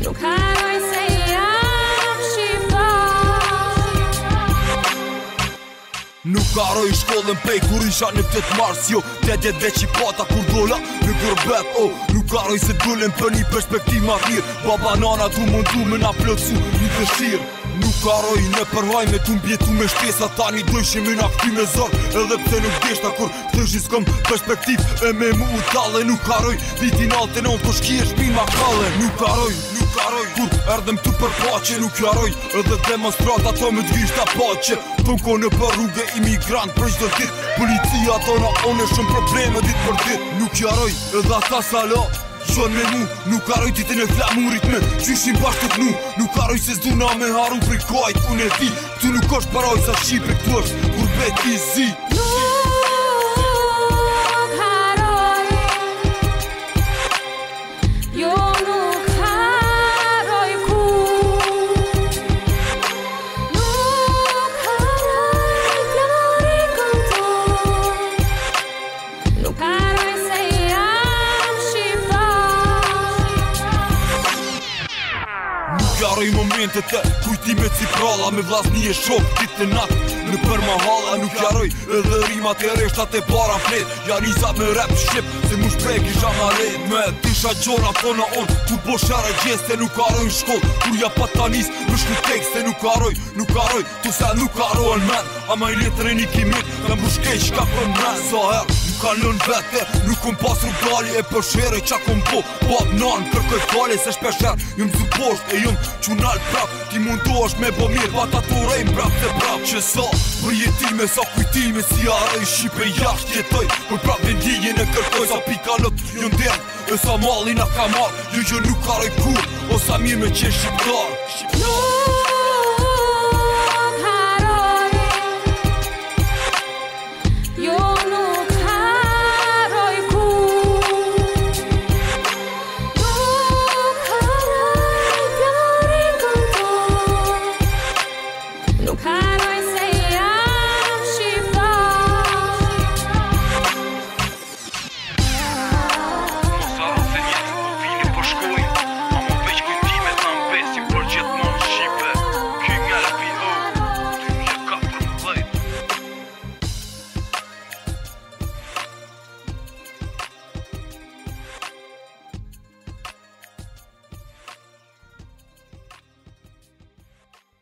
Nuk haroj se jam shqiptar. Nuk haroj shkollën pej kur isha në 8 mars. Jo, 80 veç i pata kur dola në gurbet. Nuk haroj se dolem për një perspektiv ma mirë. Baba nana du mundu me na plotsu një dëshirë. Nuk haroj në përhaj me tu mbjetu me shtesa. Tani dojshim me na këty me zor edhe pse nuk deshta kur thëshi s'kom perspektiv e me mu u tale. Nuk haroj vitin alte non kur shkije shpin ma kalle. Nuk haroj kur erdhem tu për pache. Nuk haroj edhe demonstrat ato me t'gjishta pache. Ton ko në për rrugë imigrant për çdo dit. Policia tona one shumë probleme dit për dit. Nuk haroj edhe ata sala Shon me mu, nuk haroj ditën e flamurit me Gjyshin bashkë të nu, nuk haroj se s'duna me haru prej kajt. Unë e di, tu nuk është paroj sa Shqipe këtu është kur bet i zi. Nuk haroj, jo nuk haroj kur. Nuk haroj flamurin kontor. Nuk haroj se jam Nuk haroj momentet e kujtimet si pralla me vllazni e shok ditë nat në për mahala. Nuk haroj edhe rimat e reshtat e para flet. Ja nisa me rap shqip se mu shprek isha ma let. Me tisha gjona tona on kur po shara gjeste. Nuk haroj në shkoll kur ja patanis më shku tekste. Nuk haroj tu se nuk haroj në men. Ama i letërin i kimit me mbushkej qka për men. Sa her nuk kalon vete, nuk kom pas rrugali e përshere qa kom po. Pap nan për këtë fale se shpesher jëm zu posht e jëm qunal prap. Ti mundohesh me bo mirë pa ta të urejmë prap se prap. Që sa për jetime sa kujtime si haroj Shqipe jasht jetoj. Për prap vendijin e kërkoj sa pikalot jën dern e sa malin a ka marr. Jo nuk haroj kur o sa mirë me qenë shqiptar.